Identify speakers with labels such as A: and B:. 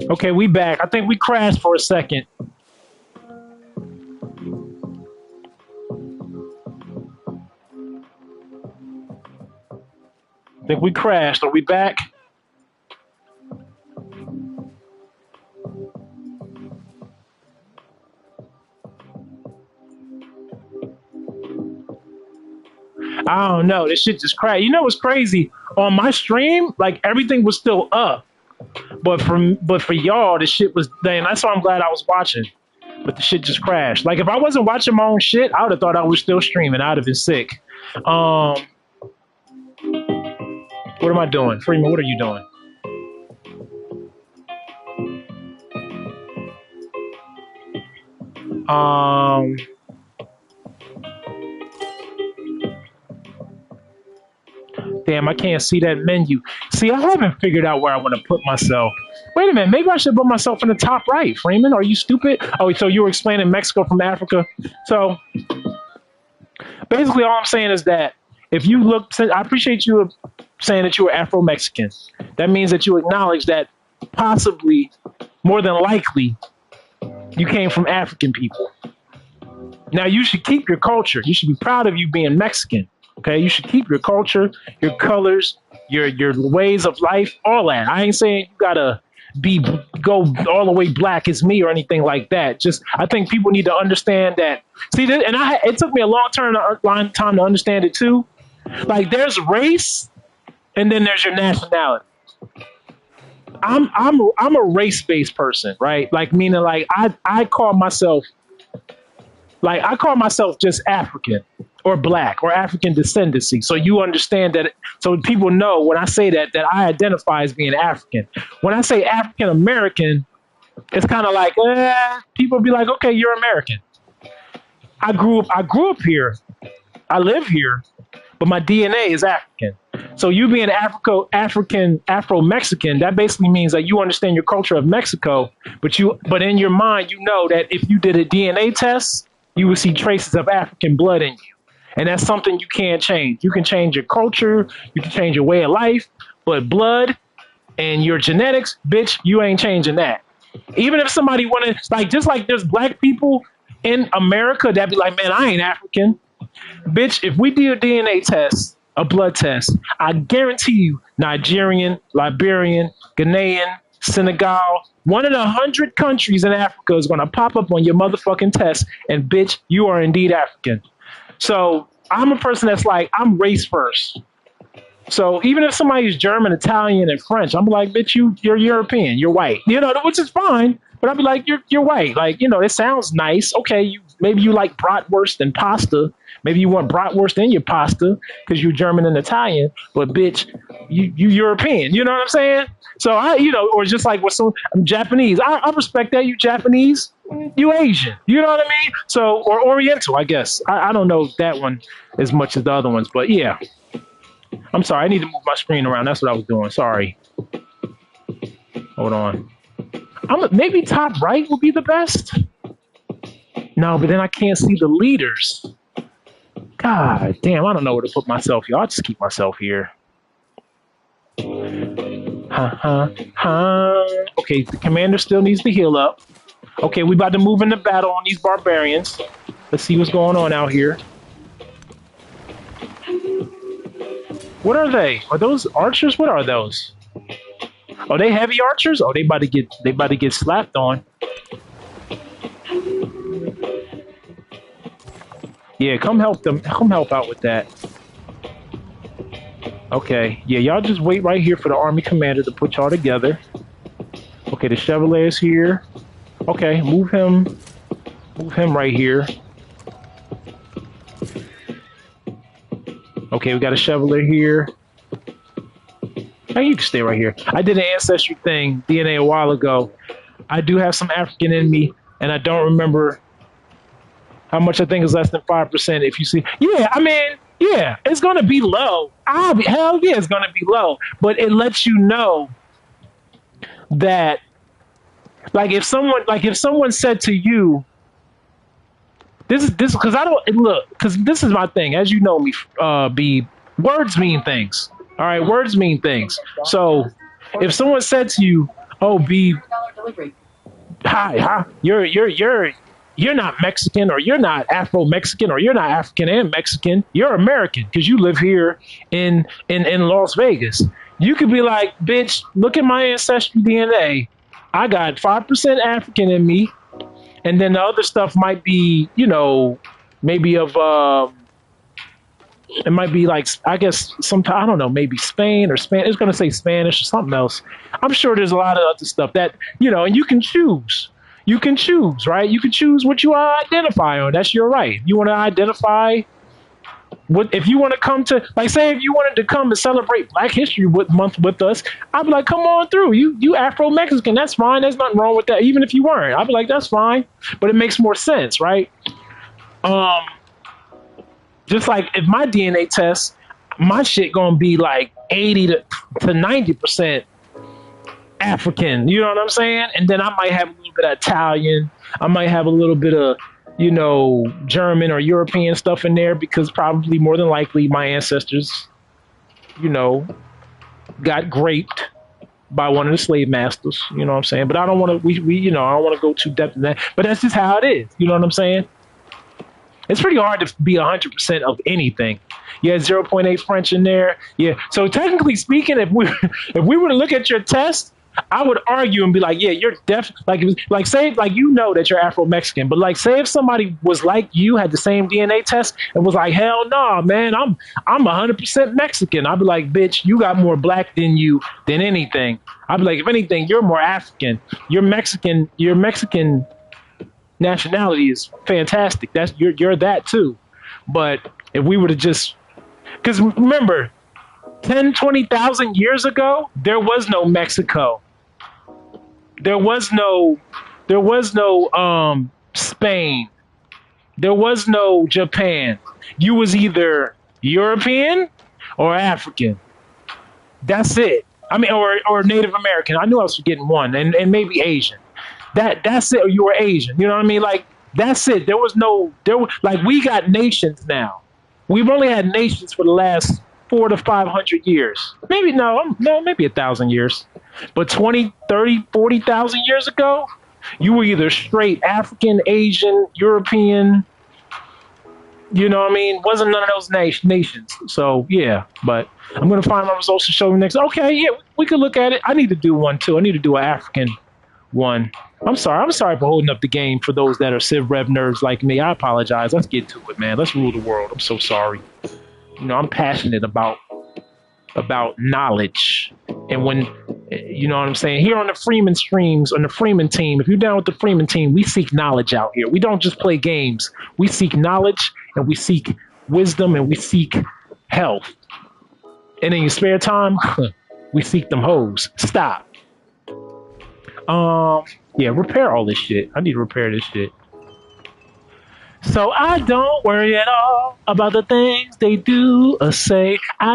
A: Okay, we back. I think we crashed for a second. I think we crashed. Are we back? I don't know. This shit just crashed. You know what's crazy? On my stream, like everything was still up, but for y'all, the shit was. Dang, that's why I'm glad I was watching. But the shit just crashed. Like if I wasn't watching my own shit, I would have thought I was still streaming. I'd have been sick. Um, what am I doing, Freeman? What are you doing? Um, Damn, I can't see that menu. See, I haven't figured out where I want to put myself. Wait a minute, maybe I should put myself in the top right. Freeman, are you stupid? Oh, so you were explaining Mexico from Africa. So basically, all I'm saying is that if you look, I appreciate you saying that you were Afro Mexican. That means that you acknowledge that possibly, more than likely, you came from African people. Now you should keep your culture. You should be proud of you being Mexican. Okay, you should keep your culture, your colors, your ways of life, all that. I ain't saying you gotta go all the way black as me or anything like that. Just I think people need to understand that. See, and it took me a long time to understand it too. Like there's race, and then there's your nationality. I'm a race based person, right? Like meaning like I call myself just African or black or African descendancy. So you understand that. So people know when I say that I identify as being African. When I say African American, it's kind of like people be like, okay, you're American. I grew up here. I live here, but my DNA is African. So you being Afro Mexican, that basically means that you understand your culture of Mexico, but in your mind, you know that if you did a DNA test, you would see traces of African blood in you. And that's something you can't change. You can change your culture, you can change your way of life, but blood and your genetics, bitch, you ain't changing that. Even if somebody wanted, like, just like there's black people in America that be like, man, I ain't African. Bitch, if we do a DNA test, a blood test, I guarantee you Nigerian, Liberian, Ghanaian, Senegal, one of the 100 countries in Africa is going to pop up on your motherfucking test, and bitch, you are indeed African. So I'm a person that's like, I'm race first. So even if somebody's German, Italian, and French, I'm like, bitch, you're European, you're white, which is fine. But I'd be like, you're white, like it sounds nice. Okay, maybe you like bratwurst and pasta. Maybe you want bratwurst in your pasta because you're German and Italian. But bitch, you European. You know what I'm saying? So or just like with some I'm Japanese. I respect that. You Japanese, you Asian. You know what I mean? So or Oriental, I guess. I don't know that one as much as the other ones, but yeah. I'm sorry. I need to move my screen around. That's what I was doing. Sorry. Hold on. Maybe top right would be the best. No, but then I can't see the leaders. God damn, I don't know where to put myself here. I'll just keep myself here. Okay, the commander still needs to heal up. Okay, we about to move into battle on these barbarians. Let's see what's going on out here. What are they? Are those archers? What are those? Are they heavy archers? Oh, they about to get slapped on. Yeah, come help them. Come help out with that. Okay. Yeah, y'all just wait right here for the army commander to put y'all together. Okay, the Chevalier is here. Okay, move him. Move him right here. Okay, we got a Chevalier here. Hey, you can stay right here. I did an ancestry thing, DNA, a while ago. I do have some African in me, and I don't remember how much. I think is less than 5%. If you see, yeah, I mean, yeah, it's gonna be low. Hell yeah, it's gonna be low. But it lets you know that, like, if someone said to you, this because I don't look because this is my thing. As you know me, words mean things. All right, words mean things. So if someone said to you, Oh, be hi. You're not Mexican, or you're not Afro Mexican, or you're not African and Mexican. You're American because you live here in Las Vegas. You could be like, bitch, look at my ancestry DNA. I got 5% African in me, and then the other stuff might be, maybe of it might be like, I guess sometime, I don't know, maybe Spain or Spanish. It's gonna say Spanish or something else. I'm sure there's a lot of other stuff that, and you can choose. You can choose, right? You can choose what you identify on. That's your right. You want to identify what, if you want to come to, like, say if you wanted to come and celebrate Black History Month with us, I'd be like, come on through. You Afro Mexican, that's fine. There's nothing wrong with that. Even if you weren't, I'd be like, that's fine. But it makes more sense, right? Um, just like if my DNA test, my shit gonna be like 80 to 90% African. You know what I'm saying? And then I might have a little bit of Italian. I might have a little bit of, German or European stuff in there because probably more than likely my ancestors, got raped by one of the slave masters. You know what I'm saying? But I don't want to, I don't want to go too depth in that. But that's just how it is. You know what I'm saying? It's pretty hard to be 100% of anything. You had zero point 0.8 French in there. Yeah. So technically speaking, if we were to look at your test, I would argue and be like, yeah, you're like say like that you're Afro Mexican, but like say if somebody was like you, had the same DNA test and was like, hell no, nah, man, I'm 100% Mexican. I'd be like, bitch, you got more black than anything. I'd be like, if anything, you're more African. You're Mexican. Your Mexican nationality is fantastic. That's you're that too. But if we were to just, because remember, 10, 20,000 years ago, there was no Mexico. There was no Spain. There was no Japan. You was either European or African. That's it. I mean, or Native American. I knew I was forgetting one, and maybe Asian. That's it. Or you were Asian. You know what I mean? Like that's it. Like we got nations now. We've only had nations for the last 400 to 500 years. Maybe maybe 1,000 years. But 20, 30, 40,000 years ago, you were either straight African, Asian, European. You know what I mean? Wasn't none of those nations. So yeah, but I'm gonna find my results to show you next. Okay, yeah, we could look at it. I need to do one too. I need to do an African one. I'm sorry for holding up the game for those that are Civ Rev nerds like me. I apologize. Let's get to it, man. Let's rule the world. I'm so sorry. I'm passionate about knowledge. And when, you know what I'm saying, here on the Freeman streams, on the Freeman team, if you're down with the Freeman team, we seek knowledge out here. We don't just play games. We seek knowledge, and we seek wisdom, and we seek health. And in your spare time, we seek them hoes. Stop. Yeah, repair all this shit. I need to repair this shit. So I don't worry at all about the things they do or say. I